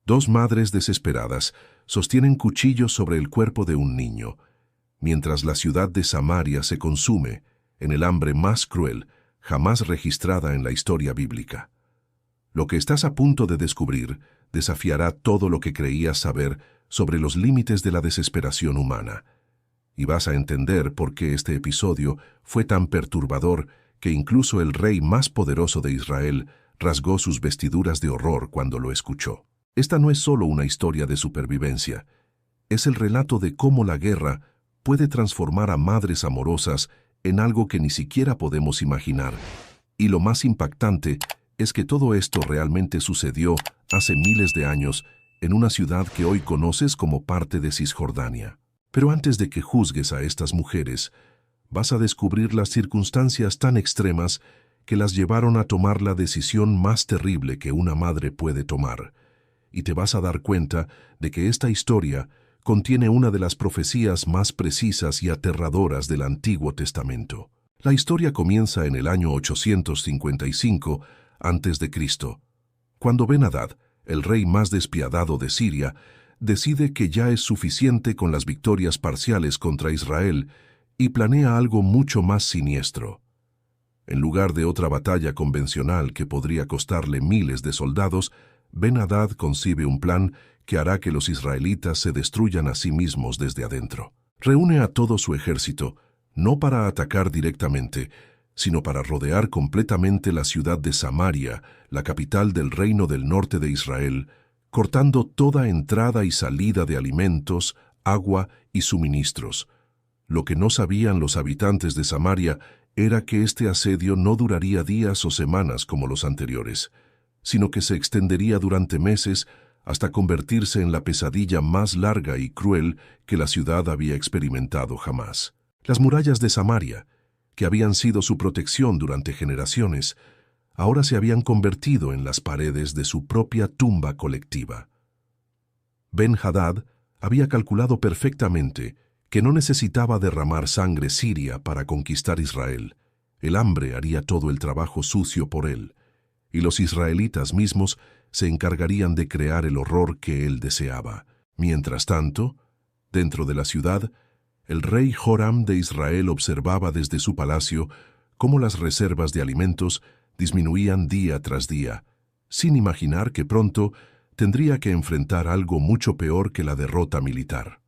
Dos madres desesperadas sostienen cuchillos sobre el cuerpo de un niño, mientras la ciudad de Samaria se consume en el hambre más cruel jamás registrada en la historia bíblica. Lo que estás a punto de descubrir desafiará todo lo que creías saber sobre los límites de la desesperación humana, y vas a entender por qué este episodio fue tan perturbador que incluso el rey más poderoso de Israel rasgó sus vestiduras de horror cuando lo escuchó. Esta no es solo una historia de supervivencia, es el relato de cómo la guerra puede transformar a madres amorosas en algo que ni siquiera podemos imaginar. Y lo más impactante es que todo esto realmente sucedió hace miles de años en una ciudad que hoy conoces como parte de Cisjordania. Pero antes de que juzgues a estas mujeres, vas a descubrir las circunstancias tan extremas que las llevaron a tomar la decisión más terrible que una madre puede tomar. Y te vas a dar cuenta de que esta historia contiene una de las profecías más precisas y aterradoras del Antiguo Testamento. La historia comienza en el año 855 a.C., cuando Ben-Hadad, el rey más despiadado de Siria, decide que ya es suficiente con las victorias parciales contra Israel y planea algo mucho más siniestro. En lugar de otra batalla convencional que podría costarle miles de soldados, Ben-Hadad concibe un plan que hará que los israelitas se destruyan a sí mismos desde adentro. Reúne a todo su ejército, no para atacar directamente, sino para rodear completamente la ciudad de Samaria, la capital del reino del norte de Israel, cortando toda entrada y salida de alimentos, agua y suministros. Lo que no sabían los habitantes de Samaria era que este asedio no duraría días o semanas como los anteriores, sino que se extendería durante meses hasta convertirse en la pesadilla más larga y cruel que la ciudad había experimentado jamás. Las murallas de Samaria, que habían sido su protección durante generaciones, ahora se habían convertido en las paredes de su propia tumba colectiva. Ben-Hadad había calculado perfectamente que no necesitaba derramar sangre siria para conquistar Israel. El hambre haría todo el trabajo sucio por él, y los israelitas mismos se encargarían de crear el horror que él deseaba. Mientras tanto, dentro de la ciudad, el rey Joram de Israel observaba desde su palacio cómo las reservas de alimentos disminuían día tras día, sin imaginar que pronto tendría que enfrentar algo mucho peor que la derrota militar.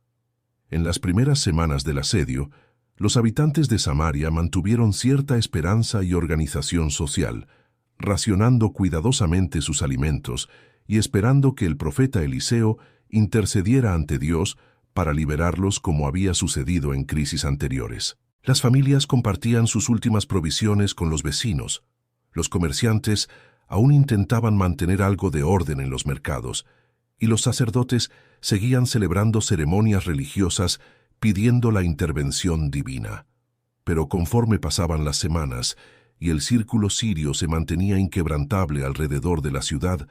En las primeras semanas del asedio, los habitantes de Samaria mantuvieron cierta esperanza y organización social, racionando cuidadosamente sus alimentos y esperando que el profeta Eliseo intercediera ante Dios para liberarlos como había sucedido en crisis anteriores. Las familias compartían sus últimas provisiones con los vecinos. Los comerciantes aún intentaban mantener algo de orden en los mercados, y los sacerdotes seguían celebrando ceremonias religiosas pidiendo la intervención divina. Pero conforme pasaban las semanas y el círculo sirio se mantenía inquebrantable alrededor de la ciudad,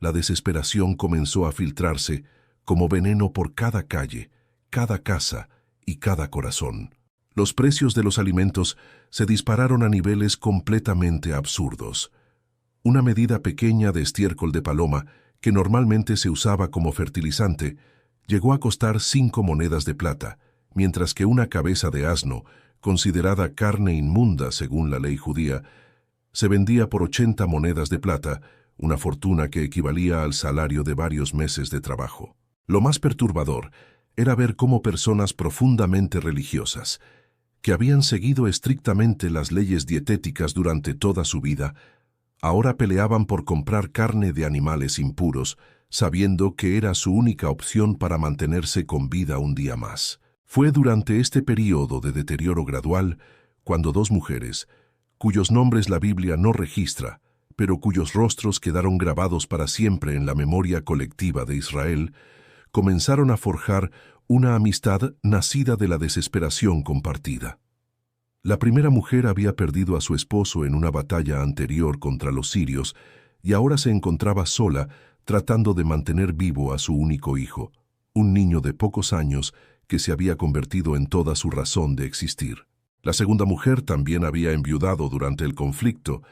la desesperación comenzó a filtrarse como veneno por cada calle, cada casa y cada corazón. Los precios de los alimentos se dispararon a niveles completamente absurdos. Una medida pequeña de estiércol de paloma, que normalmente se usaba como fertilizante, llegó a costar 5 monedas de plata, mientras que una cabeza de asno, considerada carne inmunda según la ley judía, se vendía por 80 monedas de plata, una fortuna que equivalía al salario de varios meses de trabajo. Lo más perturbador era ver cómo personas profundamente religiosas, que habían seguido estrictamente las leyes dietéticas durante toda su vida, ahora peleaban por comprar carne de animales impuros, sabiendo que era su única opción para mantenerse con vida un día más. Fue durante este período de deterioro gradual cuando dos mujeres, cuyos nombres la Biblia no registra, pero cuyos rostros quedaron grabados para siempre en la memoria colectiva de Israel, comenzaron a forjar una amistad nacida de la desesperación compartida. La primera mujer había perdido a su esposo en una batalla anterior contra los sirios y ahora se encontraba sola tratando de mantener vivo a su único hijo, un niño de pocos años que se había convertido en toda su razón de existir. La segunda mujer también había enviudado durante el conflicto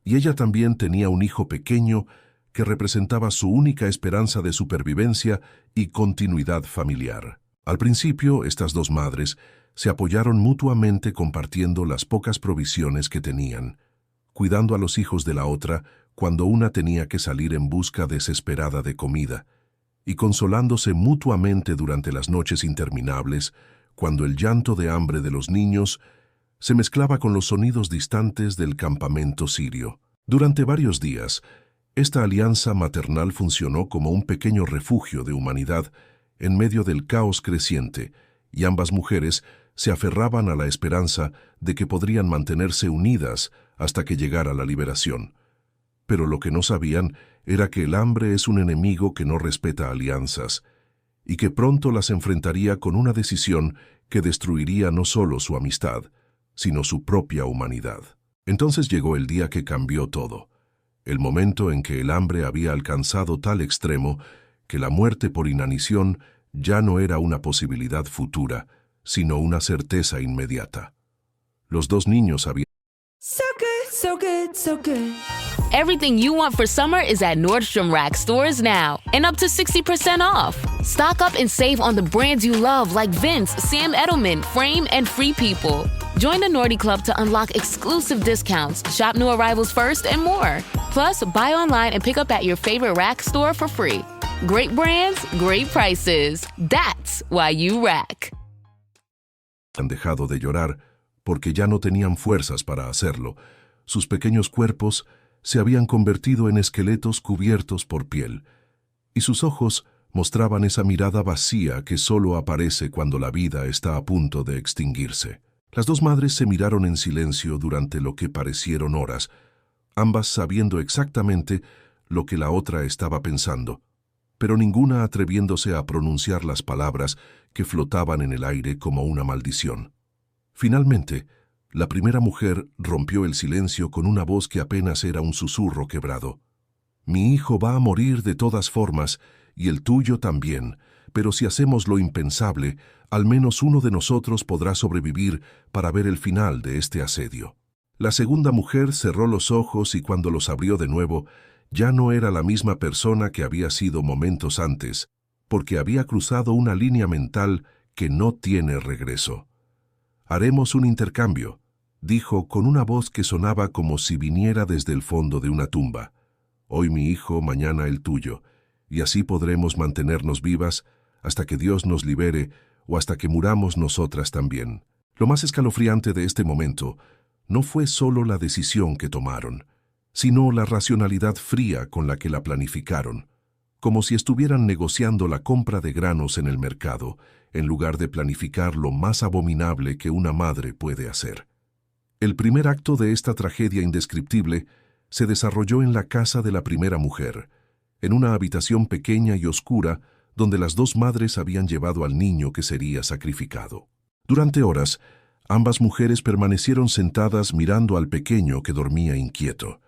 y ella también tenía un hijo pequeño que representaba su única esperanza de supervivencia y continuidad familiar. Al principio, estas dos madres se apoyaron mutuamente compartiendo las pocas provisiones que tenían, cuidando a los hijos de la otra cuando una tenía que salir en busca desesperada de comida, y consolándose mutuamente durante las noches interminables, cuando el llanto de hambre de los niños se mezclaba con los sonidos distantes del campamento sirio. Durante varios días, esta alianza maternal funcionó como un pequeño refugio de humanidad en medio del caos creciente, y ambas mujeres se aferraban a la esperanza de que podrían mantenerse unidas hasta que llegara la liberación. Pero lo que no sabían era que el hambre es un enemigo que no respeta alianzas, y que pronto las enfrentaría con una decisión que destruiría no solo su amistad, sino su propia humanidad. Entonces llegó el día que cambió todo, el momento en que el hambre había alcanzado tal extremo que la muerte por inanición ya no era una posibilidad futura, sino una certeza inmediata. Los dos niños habían... So good, so good, so good. Everything you want for summer is at Nordstrom Rack stores now, and up to 60% off. Stock up and save on the brands you love like Vince, Sam Edelman, Frame, and Free People. Join the Nordy Club to unlock exclusive discounts, shop new arrivals first, and more. Plus, buy online and pick up at your favorite Rack store for free. Great brands, great prices. That's why you Rack. Han dejado de llorar porque ya no tenían fuerzas para hacerlo. Sus pequeños cuerpos se habían convertido en esqueletos cubiertos por piel, y sus ojos mostraban esa mirada vacía que solo aparece cuando la vida está a punto de extinguirse. Las dos madres se miraron en silencio durante lo que parecieron horas, ambas sabiendo exactamente lo que la otra estaba pensando, pero ninguna atreviéndose a pronunciar las palabras que flotaban en el aire como una maldición. Finalmente, la primera mujer rompió el silencio con una voz que apenas era un susurro quebrado. «Mi hijo va a morir de todas formas, y el tuyo también, pero si hacemos lo impensable, al menos uno de nosotros podrá sobrevivir para ver el final de este asedio». La segunda mujer cerró los ojos y cuando los abrió de nuevo, ya no era la misma persona que había sido momentos antes, porque había cruzado una línea mental que no tiene regreso. «Haremos un intercambio», dijo con una voz que sonaba como si viniera desde el fondo de una tumba. «Hoy mi hijo, mañana el tuyo, y así podremos mantenernos vivas hasta que Dios nos libere o hasta que muramos nosotras también». Lo más escalofriante de este momento no fue solo la decisión que tomaron, sino la racionalidad fría con la que la planificaron, como si estuvieran negociando la compra de granos en el mercado, en lugar de planificar lo más abominable que una madre puede hacer. El primer acto de esta tragedia indescriptible se desarrolló en la casa de la primera mujer, en una habitación pequeña y oscura donde las dos madres habían llevado al niño que sería sacrificado. Durante horas, ambas mujeres permanecieron sentadas mirando al pequeño que dormía inquieto,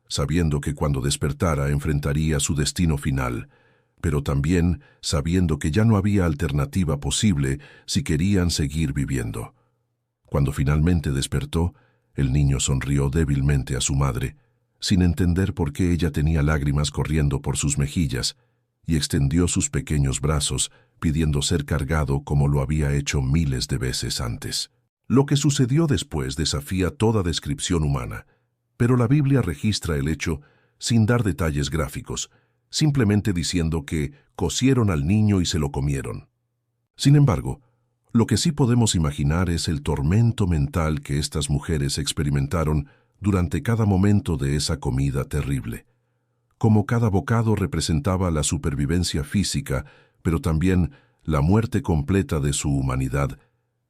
sabiendo que cuando despertara enfrentaría su destino final, pero también sabiendo que ya no había alternativa posible si querían seguir viviendo. Cuando finalmente despertó, el niño sonrió débilmente a su madre, sin entender por qué ella tenía lágrimas corriendo por sus mejillas, y extendió sus pequeños brazos, pidiendo ser cargado como lo había hecho miles de veces antes. Lo que sucedió después desafía toda descripción humana, pero la Biblia registra el hecho sin dar detalles gráficos, simplemente diciendo que cocieron al niño y se lo comieron. Sin embargo, lo que sí podemos imaginar es el tormento mental que estas mujeres experimentaron durante cada momento de esa comida terrible. Como cada bocado representaba la supervivencia física, pero también la muerte completa de su humanidad,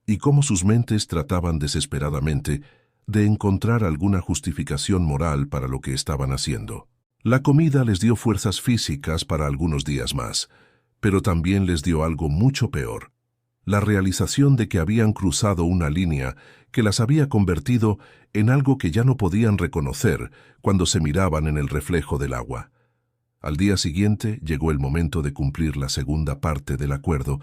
y cómo sus mentes trataban desesperadamente de encontrar alguna justificación moral para lo que estaban haciendo. La comida les dio fuerzas físicas para algunos días más, pero también les dio algo mucho peor: la realización de que habían cruzado una línea que las había convertido en algo que ya no podían reconocer cuando se miraban en el reflejo del agua. Al día siguiente llegó el momento de cumplir la segunda parte del acuerdo,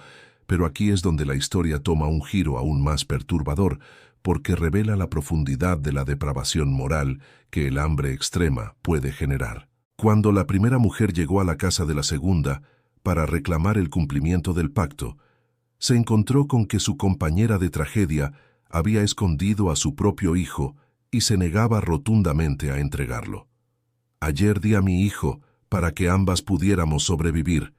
pero aquí es donde la historia toma un giro aún más perturbador, porque revela la profundidad de la depravación moral que el hambre extrema puede generar. Cuando la primera mujer llegó a la casa de la segunda para reclamar el cumplimiento del pacto, se encontró con que su compañera de tragedia había escondido a su propio hijo y se negaba rotundamente a entregarlo. «Ayer di a mi hijo para que ambas pudiéramos sobrevivir»,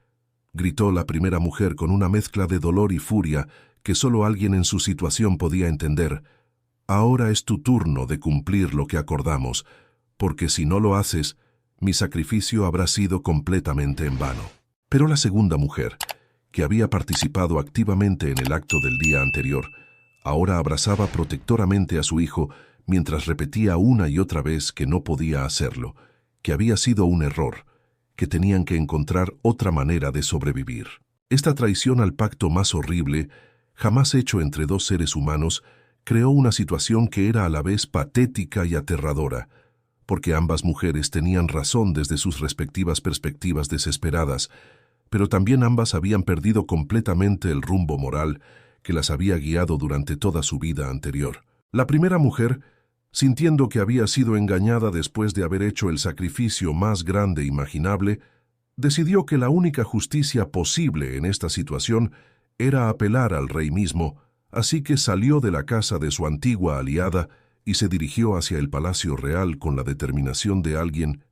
gritó la primera mujer con una mezcla de dolor y furia que solo alguien en su situación podía entender. «Ahora es tu turno de cumplir lo que acordamos, porque si no lo haces, mi sacrificio habrá sido completamente en vano». Pero la segunda mujer, que había participado activamente en el acto del día anterior, ahora abrazaba protectoramente a su hijo mientras repetía una y otra vez que no podía hacerlo, que había sido un error, que tenían que encontrar otra manera de sobrevivir. Esta traición al pacto más horrible, jamás hecho entre dos seres humanos, creó una situación que era a la vez patética y aterradora, porque ambas mujeres tenían razón desde sus respectivas perspectivas desesperadas, pero también ambas habían perdido completamente el rumbo moral que las había guiado durante toda su vida anterior. La primera mujer, sintiendo que había sido engañada después de haber hecho el sacrificio más grande imaginable, decidió que la única justicia posible en esta situación era apelar al rey mismo, así que salió de la casa de su antigua aliada y se dirigió hacia el palacio real con la determinación de alguien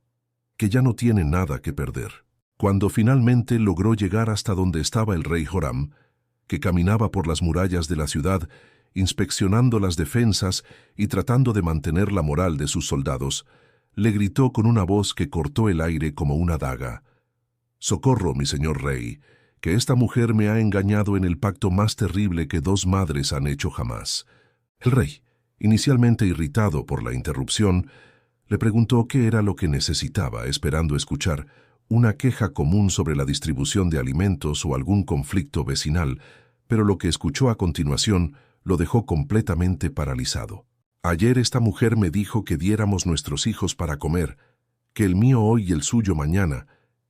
que ya no tiene nada que perder. Cuando finalmente logró llegar hasta donde estaba el rey Joram, que caminaba por las murallas de la ciudad, inspeccionando las defensas y tratando de mantener la moral de sus soldados, le gritó con una voz que cortó el aire como una daga: «Socorro, mi señor rey, que esta mujer me ha engañado en el pacto más terrible que dos madres han hecho jamás». El rey, inicialmente irritado por la interrupción, le preguntó qué era lo que necesitaba, esperando escuchar una queja común sobre la distribución de alimentos o algún conflicto vecinal, pero lo que escuchó a continuación lo dejó completamente paralizado. «Ayer esta mujer me dijo que diéramos nuestros hijos para comer, que el mío hoy y el suyo mañana,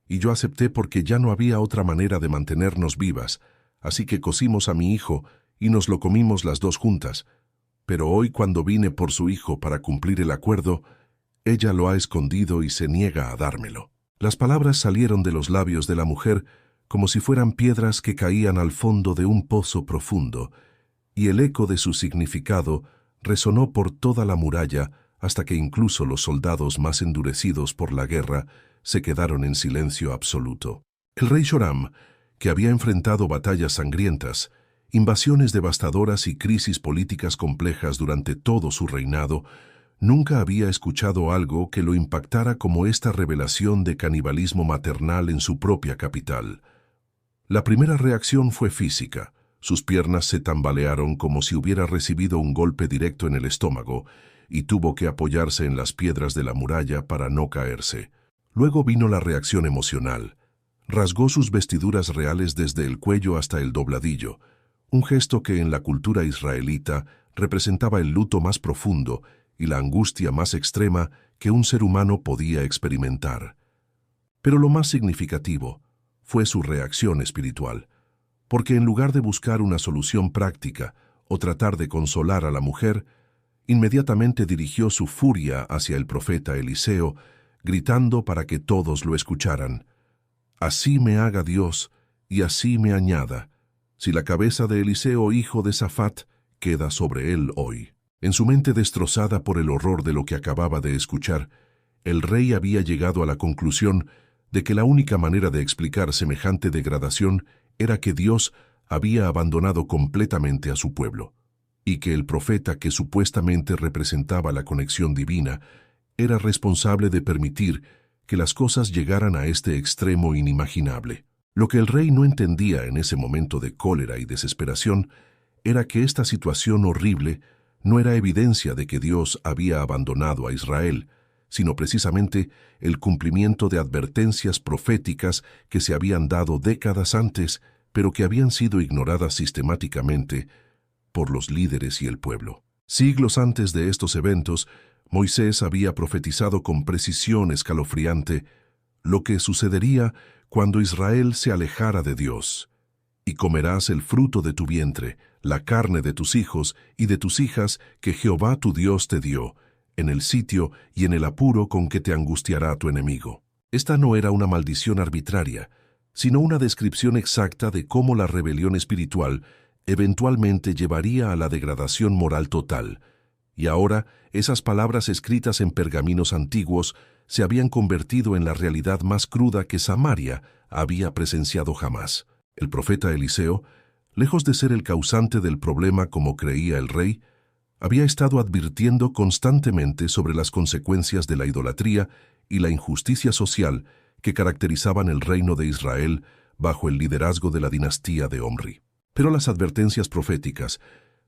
y yo acepté porque ya no había otra manera de mantenernos vivas, así que cocimos a mi hijo y nos lo comimos las dos juntas. Pero hoy, cuando vine por su hijo para cumplir el acuerdo, ella lo ha escondido y se niega a dármelo». Las palabras salieron de los labios de la mujer como si fueran piedras que caían al fondo de un pozo profundo, y el eco de su significado resonó por toda la muralla hasta que incluso los soldados más endurecidos por la guerra se quedaron en silencio absoluto. El rey Joram, que había enfrentado batallas sangrientas, invasiones devastadoras y crisis políticas complejas durante todo su reinado, nunca había escuchado algo que lo impactara como esta revelación de canibalismo maternal en su propia capital. La primera reacción fue física. Sus piernas se tambalearon como si hubiera recibido un golpe directo en el estómago y tuvo que apoyarse en las piedras de la muralla para no caerse. Luego vino la reacción emocional. Rasgó sus vestiduras reales desde el cuello hasta el dobladillo, un gesto que en la cultura israelita representaba el luto más profundo y la angustia más extrema que un ser humano podía experimentar. Pero lo más significativo fue su reacción espiritual, porque en lugar de buscar una solución práctica o tratar de consolar a la mujer, inmediatamente dirigió su furia hacia el profeta Eliseo, gritando para que todos lo escucharan: «Así me haga Dios y así me añada, si la cabeza de Eliseo, hijo de Safat, queda sobre él hoy». En su mente destrozada por el horror de lo que acababa de escuchar, el rey había llegado a la conclusión de que la única manera de explicar semejante degradación era que Dios había abandonado completamente a su pueblo, y que el profeta que supuestamente representaba la conexión divina era responsable de permitir que las cosas llegaran a este extremo inimaginable. Lo que el rey no entendía en ese momento de cólera y desesperación era que esta situación horrible no era evidencia de que Dios había abandonado a Israel, sino precisamente el cumplimiento de advertencias proféticas que se habían dado décadas antes, pero que habían sido ignoradas sistemáticamente por los líderes y el pueblo. Siglos antes de estos eventos, Moisés había profetizado con precisión escalofriante lo que sucedería cuando Israel se alejara de Dios. «Y comerás el fruto de tu vientre, la carne de tus hijos y de tus hijas que Jehová tu Dios te dio, en el sitio y en el apuro con que te angustiará tu enemigo». Esta no era una maldición arbitraria, sino una descripción exacta de cómo la rebelión espiritual eventualmente llevaría a la degradación moral total. Y ahora, esas palabras escritas en pergaminos antiguos se habían convertido en la realidad más cruda que Samaria había presenciado jamás. El profeta Eliseo, lejos de ser el causante del problema como creía el rey, había estado advirtiendo constantemente sobre las consecuencias de la idolatría y la injusticia social que caracterizaban el reino de Israel bajo el liderazgo de la dinastía de Omri. Pero las advertencias proféticas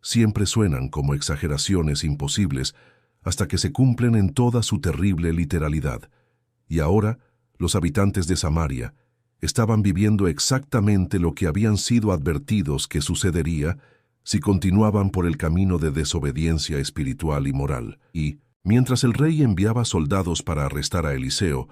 siempre suenan como exageraciones imposibles hasta que se cumplen en toda su terrible literalidad. Y ahora, los habitantes de Samaria estaban viviendo exactamente lo que habían sido advertidos que sucedería si continuaban por el camino de desobediencia espiritual y moral. Y, mientras el rey enviaba soldados para arrestar a Eliseo,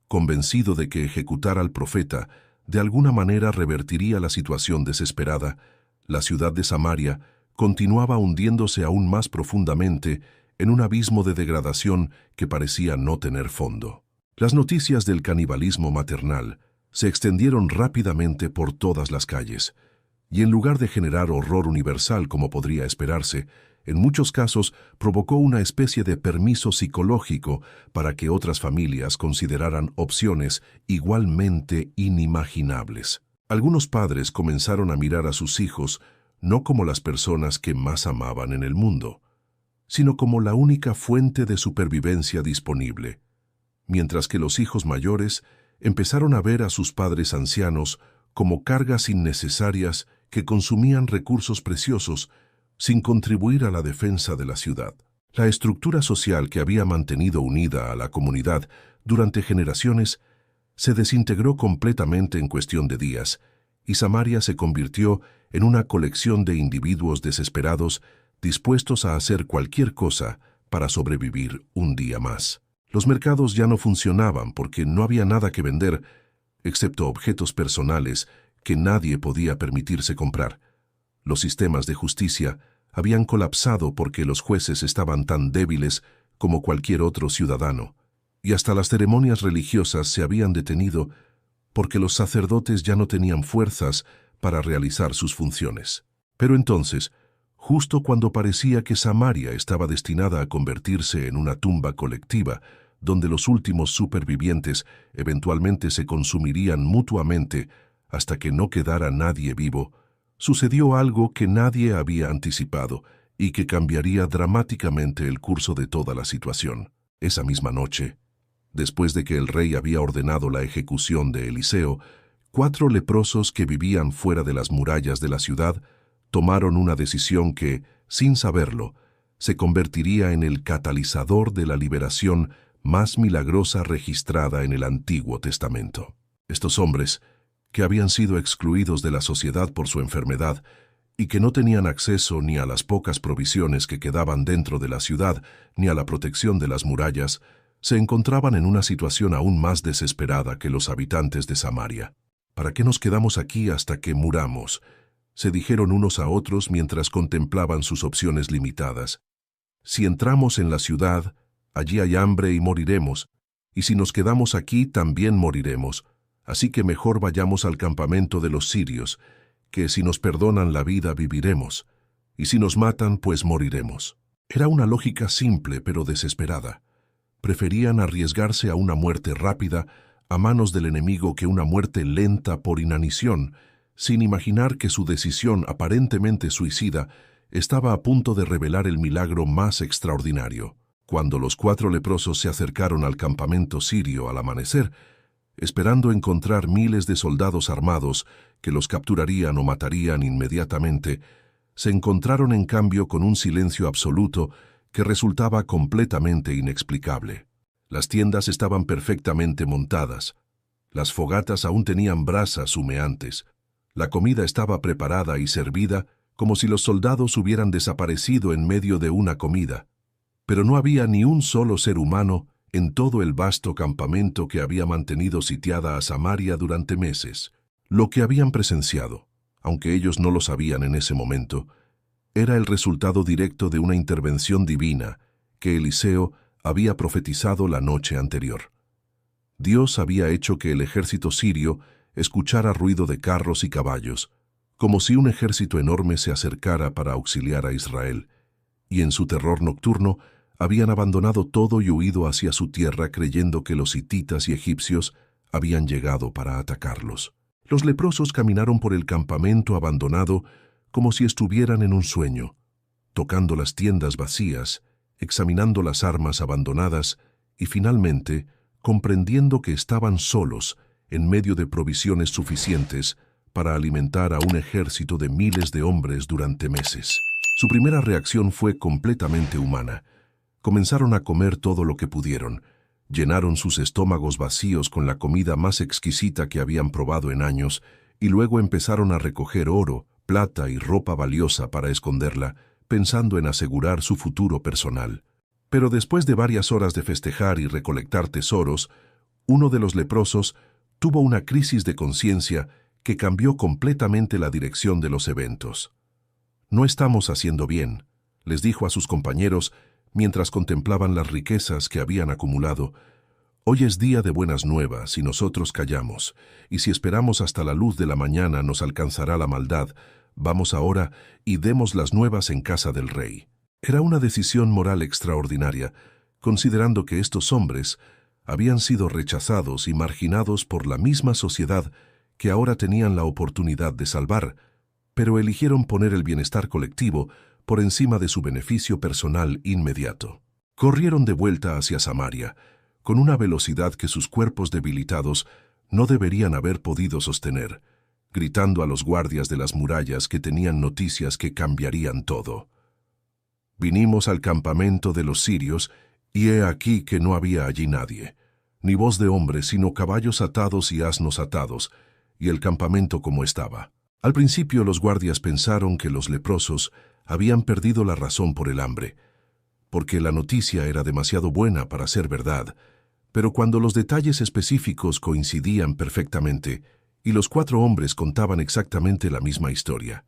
convencido de que ejecutar al profeta de alguna manera revertiría la situación desesperada, la ciudad de Samaria continuaba hundiéndose aún más profundamente en un abismo de degradación que parecía no tener fondo. Las noticias del canibalismo maternal se extendieron rápidamente por todas las calles, y en lugar de generar horror universal como podría esperarse, en muchos casos provocó una especie de permiso psicológico para que otras familias consideraran opciones igualmente inimaginables. Algunos padres comenzaron a mirar a sus hijos no como las personas que más amaban en el mundo, sino como la única fuente de supervivencia disponible, mientras que los hijos mayores empezaron a ver a sus padres ancianos como cargas innecesarias que consumían recursos preciosos sin contribuir a la defensa de la ciudad. La estructura social que había mantenido unida a la comunidad durante generaciones se desintegró completamente en cuestión de días, y Samaria se convirtió en una colección de individuos desesperados dispuestos a hacer cualquier cosa para sobrevivir un día más. Los mercados ya no funcionaban porque no había nada que vender, excepto objetos personales que nadie podía permitirse comprar. Los sistemas de justicia habían colapsado porque los jueces estaban tan débiles como cualquier otro ciudadano, y hasta las ceremonias religiosas se habían detenido porque los sacerdotes ya no tenían fuerzas para realizar sus funciones. Pero entonces, justo cuando parecía que Samaria estaba destinada a convertirse en una tumba colectiva, donde los últimos supervivientes eventualmente se consumirían mutuamente hasta que no quedara nadie vivo, sucedió algo que nadie había anticipado y que cambiaría dramáticamente el curso de toda la situación. Esa misma noche, después de que el rey había ordenado la ejecución de Eliseo, 4 leprosos que vivían fuera de las murallas de la ciudad tomaron una decisión que, sin saberlo, se convertiría en el catalizador de la liberación más milagrosa registrada en el Antiguo Testamento. Estos hombres, que habían sido excluidos de la sociedad por su enfermedad y que no tenían acceso ni a las pocas provisiones que quedaban dentro de la ciudad ni a la protección de las murallas, se encontraban en una situación aún más desesperada que los habitantes de Samaria. ¿Para qué nos quedamos aquí hasta que muramos?, se dijeron unos a otros mientras contemplaban sus opciones limitadas. Si entramos en la ciudad, allí hay hambre y moriremos, y si nos quedamos aquí también moriremos, así que mejor vayamos al campamento de los sirios, que si nos perdonan la vida viviremos, y si nos matan pues moriremos. Era una lógica simple pero desesperada. Preferían arriesgarse a una muerte rápida a manos del enemigo que una muerte lenta por inanición, sin imaginar que su decisión aparentemente suicida estaba a punto de revelar el milagro más extraordinario. Cuando los 4 leprosos se acercaron al campamento sirio al amanecer, esperando encontrar miles de soldados armados que los capturarían o matarían inmediatamente, se encontraron en cambio con un silencio absoluto que resultaba completamente inexplicable. Las tiendas estaban perfectamente montadas, las fogatas aún tenían brasas humeantes, la comida estaba preparada y servida como si los soldados hubieran desaparecido en medio de una comida, pero no había ni un solo ser humano en todo el vasto campamento que había mantenido sitiada a Samaria durante meses. Lo que habían presenciado, aunque ellos no lo sabían en ese momento, era el resultado directo de una intervención divina que Eliseo había profetizado la noche anterior. Dios había hecho que el ejército sirio escuchara ruido de carros y caballos, como si un ejército enorme se acercara para auxiliar a Israel, y en su terror nocturno habían abandonado todo y huido hacia su tierra creyendo que los hititas y egipcios habían llegado para atacarlos. Los leprosos caminaron por el campamento abandonado como si estuvieran en un sueño, tocando las tiendas vacías, examinando las armas abandonadas y finalmente comprendiendo que estaban solos en medio de provisiones suficientes para alimentar a un ejército de miles de hombres durante meses. Su primera reacción fue completamente humana. Comenzaron a comer todo lo que pudieron, llenaron sus estómagos vacíos con la comida más exquisita que habían probado en años y luego empezaron a recoger oro, plata y ropa valiosa para esconderla, pensando en asegurar su futuro personal. Pero después de varias horas de festejar y recolectar tesoros, uno de los leprosos tuvo una crisis de conciencia que cambió completamente la dirección de los eventos. «No estamos haciendo bien», les dijo a sus compañeros mientras contemplaban las riquezas que habían acumulado. «Hoy es día de buenas nuevas y nosotros callamos, y si esperamos hasta la luz de la mañana nos alcanzará la maldad. Vamos ahora y demos las nuevas en casa del rey». Era una decisión moral extraordinaria, considerando que estos hombres habían sido rechazados y marginados por la misma sociedad que ahora tenían la oportunidad de salvar, pero eligieron poner el bienestar colectivo por encima de su beneficio personal inmediato. Corrieron de vuelta hacia Samaria, con una velocidad que sus cuerpos debilitados no deberían haber podido sostener, gritando a los guardias de las murallas que tenían noticias que cambiarían todo. «Vinimos al campamento de los sirios, y he aquí que no había allí nadie, ni voz de hombre, sino caballos atados y asnos atados, y el campamento como estaba». Al principio los guardias pensaron que los leprosos habían perdido la razón por el hambre, porque la noticia era demasiado buena para ser verdad, pero cuando los detalles específicos coincidían perfectamente y los 4 hombres contaban exactamente la misma historia,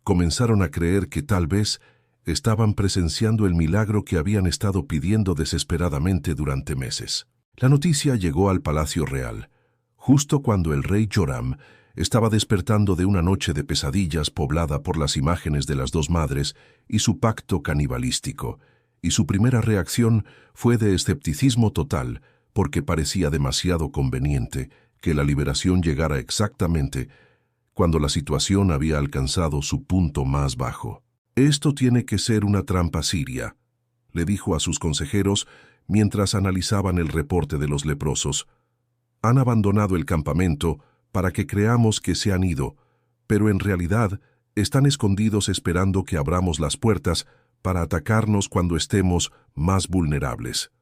comenzaron a creer que tal vez estaban presenciando el milagro que habían estado pidiendo desesperadamente durante meses. La noticia llegó al Palacio Real, justo cuando el rey Joram estaba despertando de una noche de pesadillas poblada por las imágenes de las 2 madres y su pacto canibalístico, y su primera reacción fue de escepticismo total porque parecía demasiado conveniente que la liberación llegara exactamente cuando la situación había alcanzado su punto más bajo. «Esto tiene que ser una trampa siria», le dijo a sus consejeros mientras analizaban el reporte de los leprosos. «Han abandonado el campamento para que creamos que se han ido, pero en realidad están escondidos esperando que abramos las puertas para atacarnos cuando estemos más vulnerables».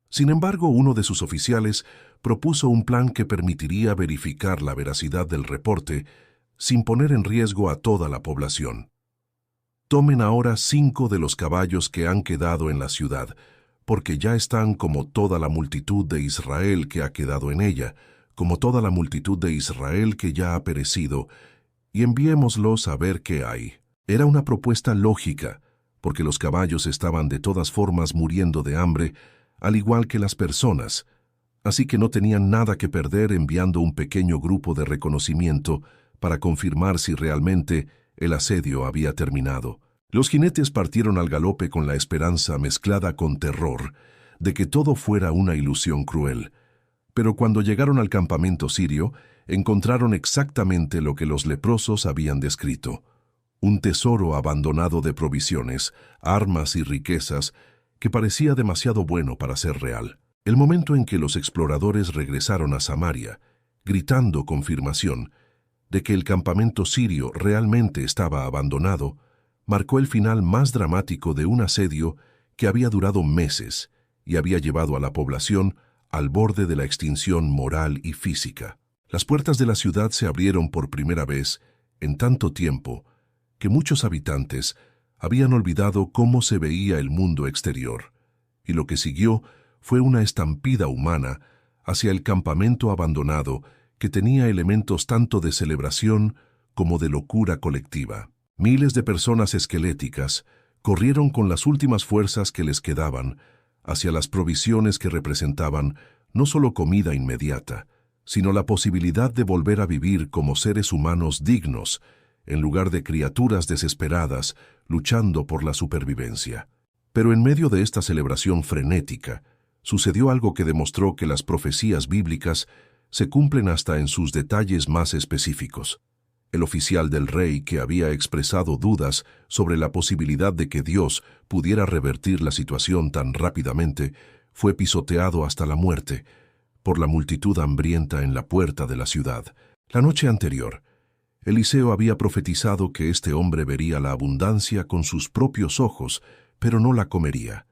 Sin embargo, uno de sus oficiales propuso un plan que permitiría verificar la veracidad del reporte sin poner en riesgo a toda la población. «Tomen ahora 5 de los caballos que han quedado en la ciudad, porque ya están como toda la multitud de Israel que ha quedado en ella, como toda la multitud de Israel que ya ha perecido, y enviémoslos a ver qué hay». Era una propuesta lógica, porque los caballos estaban de todas formas muriendo de hambre, al igual que las personas, así que no tenían nada que perder enviando un pequeño grupo de reconocimiento para confirmar si realmente el asedio había terminado. Los jinetes partieron al galope con la esperanza mezclada con terror de que todo fuera una ilusión cruel. Pero cuando llegaron al campamento sirio, encontraron exactamente lo que los leprosos habían descrito: un tesoro abandonado de provisiones, armas y riquezas que parecía demasiado bueno para ser real. El momento en que los exploradores regresaron a Samaria, gritando confirmación de que el campamento sirio realmente estaba abandonado, marcó el final más dramático de un asedio que había durado meses y había llevado a la población al borde de la extinción moral y física. Las puertas de la ciudad se abrieron por primera vez en tanto tiempo que muchos habitantes habían olvidado cómo se veía el mundo exterior, y lo que siguió fue una estampida humana hacia el campamento abandonado que tenía elementos tanto de celebración como de locura colectiva. Miles de personas esqueléticas corrieron con las últimas fuerzas que les quedaban hacia las provisiones que representaban no solo comida inmediata, sino la posibilidad de volver a vivir como seres humanos dignos, en lugar de criaturas desesperadas luchando por la supervivencia. Pero en medio de esta celebración frenética, sucedió algo que demostró que las profecías bíblicas se cumplen hasta en sus detalles más específicos. El oficial del rey, que había expresado dudas sobre la posibilidad de que Dios pudiera revertir la situación tan rápidamente, fue pisoteado hasta la muerte por la multitud hambrienta en la puerta de la ciudad. La noche anterior, Eliseo había profetizado que este hombre vería la abundancia con sus propios ojos, pero no la comería.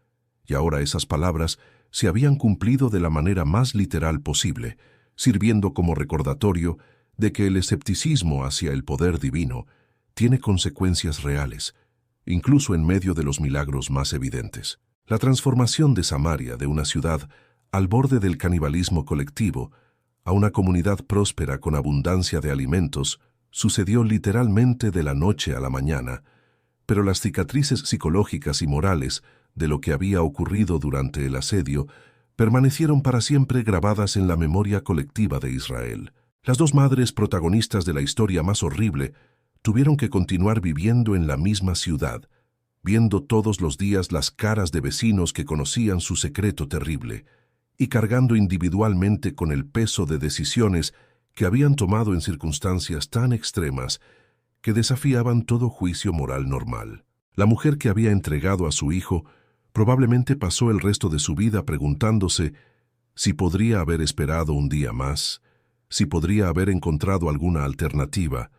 Y ahora esas palabras se habían cumplido de la manera más literal posible, sirviendo como recordatorio de que el escepticismo hacia el poder divino tiene consecuencias reales, incluso en medio de los milagros más evidentes. La transformación de Samaria, de una ciudad al borde del canibalismo colectivo, a una comunidad próspera con abundancia de alimentos, sucedió literalmente de la noche a la mañana, pero las cicatrices psicológicas y morales de lo que había ocurrido durante el asedio permanecieron para siempre grabadas en la memoria colectiva de Israel. Las dos madres protagonistas de la historia más horrible tuvieron que continuar viviendo en la misma ciudad, viendo todos los días las caras de vecinos que conocían su secreto terrible, y cargando individualmente con el peso de decisiones que habían tomado en circunstancias tan extremas que desafiaban todo juicio moral normal. La mujer que había entregado a su hijo probablemente pasó el resto de su vida preguntándose si podría haber esperado un día más, si podría haber encontrado alguna alternativa,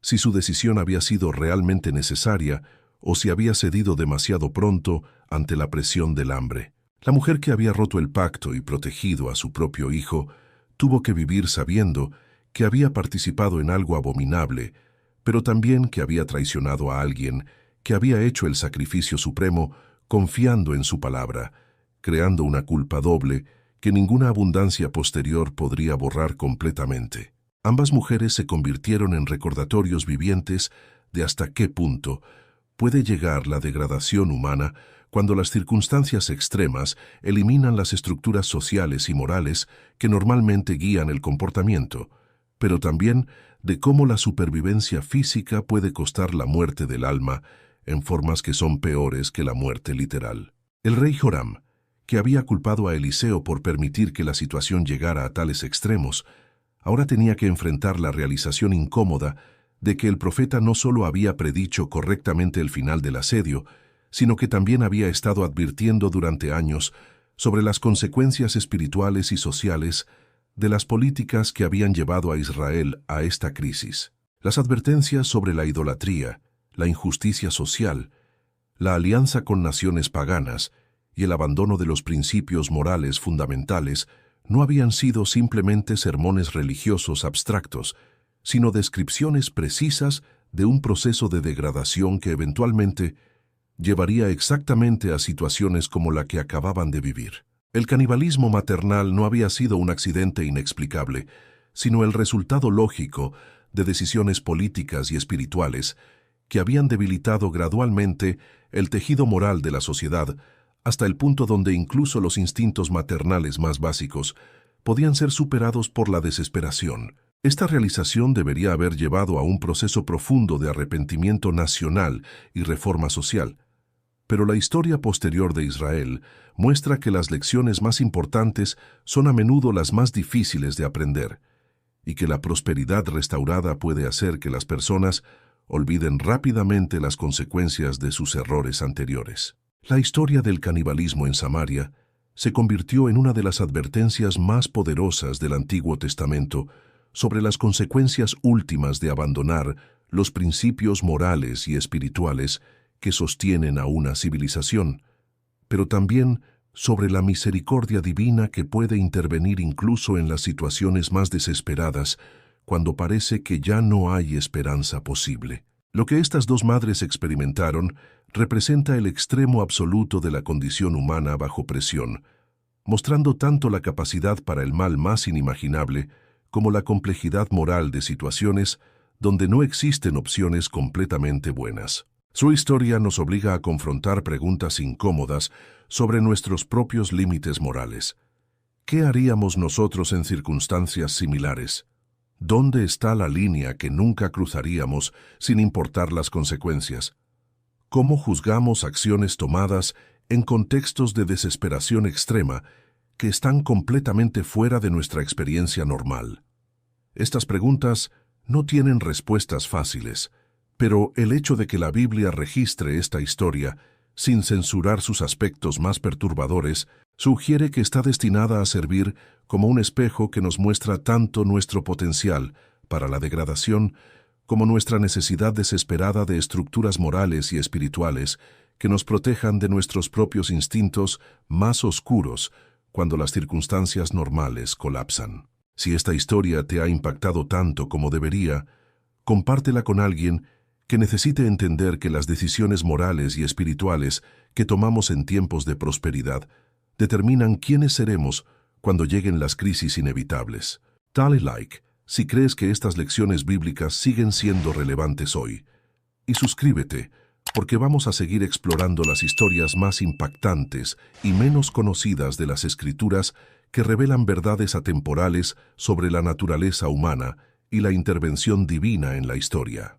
si su decisión había sido realmente necesaria o si había cedido demasiado pronto ante la presión del hambre. La mujer que había roto el pacto y protegido a su propio hijo tuvo que vivir sabiendo que había participado en algo abominable, pero también que había traicionado a alguien, que había hecho el sacrificio supremo confiando en su palabra, creando una culpa doble que ninguna abundancia posterior podría borrar completamente. Ambas mujeres se convirtieron en recordatorios vivientes de hasta qué punto puede llegar la degradación humana cuando las circunstancias extremas eliminan las estructuras sociales y morales que normalmente guían el comportamiento, pero también de cómo la supervivencia física puede costar la muerte del alma en formas que son peores que la muerte literal. El rey Joram, que había culpado a Eliseo por permitir que la situación llegara a tales extremos, ahora tenía que enfrentar la realización incómoda de que el profeta no solo había predicho correctamente el final del asedio, sino que también había estado advirtiendo durante años sobre las consecuencias espirituales y sociales de las políticas que habían llevado a Israel a esta crisis. Las advertencias sobre la idolatría, la injusticia social, la alianza con naciones paganas y el abandono de los principios morales fundamentales no habían sido simplemente sermones religiosos abstractos, sino descripciones precisas de un proceso de degradación que eventualmente llevaría exactamente a situaciones como la que acababan de vivir. El canibalismo maternal no había sido un accidente inexplicable, sino el resultado lógico de decisiones políticas y espirituales que habían debilitado gradualmente el tejido moral de la sociedad hasta el punto donde incluso los instintos maternales más básicos podían ser superados por la desesperación. Esta realización debería haber llevado a un proceso profundo de arrepentimiento nacional y reforma social. Pero la historia posterior de Israel muestra que las lecciones más importantes son a menudo las más difíciles de aprender, y que la prosperidad restaurada puede hacer que las personas olviden rápidamente las consecuencias de sus errores anteriores. La historia del canibalismo en Samaria se convirtió en una de las advertencias más poderosas del Antiguo Testamento sobre las consecuencias últimas de abandonar los principios morales y espirituales que sostienen a una civilización, pero también sobre la misericordia divina que puede intervenir incluso en las situaciones más desesperadas, cuando parece que ya no hay esperanza posible. Lo que estas dos madres experimentaron representa el extremo absoluto de la condición humana bajo presión, mostrando tanto la capacidad para el mal más inimaginable como la complejidad moral de situaciones donde no existen opciones completamente buenas. Su historia nos obliga a confrontar preguntas incómodas sobre nuestros propios límites morales. ¿Qué haríamos nosotros en circunstancias similares? ¿Dónde está la línea que nunca cruzaríamos sin importar las consecuencias? ¿Cómo juzgamos acciones tomadas en contextos de desesperación extrema que están completamente fuera de nuestra experiencia normal? Estas preguntas no tienen respuestas fáciles, pero el hecho de que la Biblia registre esta historia sin censurar sus aspectos más perturbadores sugiere que está destinada a servir como un espejo que nos muestra tanto nuestro potencial para la degradación como nuestra necesidad desesperada de estructuras morales y espirituales que nos protejan de nuestros propios instintos más oscuros cuando las circunstancias normales colapsan. Si esta historia te ha impactado tanto como debería, compártela con alguien que necesite entender que las decisiones morales y espirituales que tomamos en tiempos de prosperidad determinan quiénes seremos cuando lleguen las crisis inevitables. Dale like si crees que estas lecciones bíblicas siguen siendo relevantes hoy. Y suscríbete, porque vamos a seguir explorando las historias más impactantes y menos conocidas de las Escrituras que revelan verdades atemporales sobre la naturaleza humana y la intervención divina en la historia.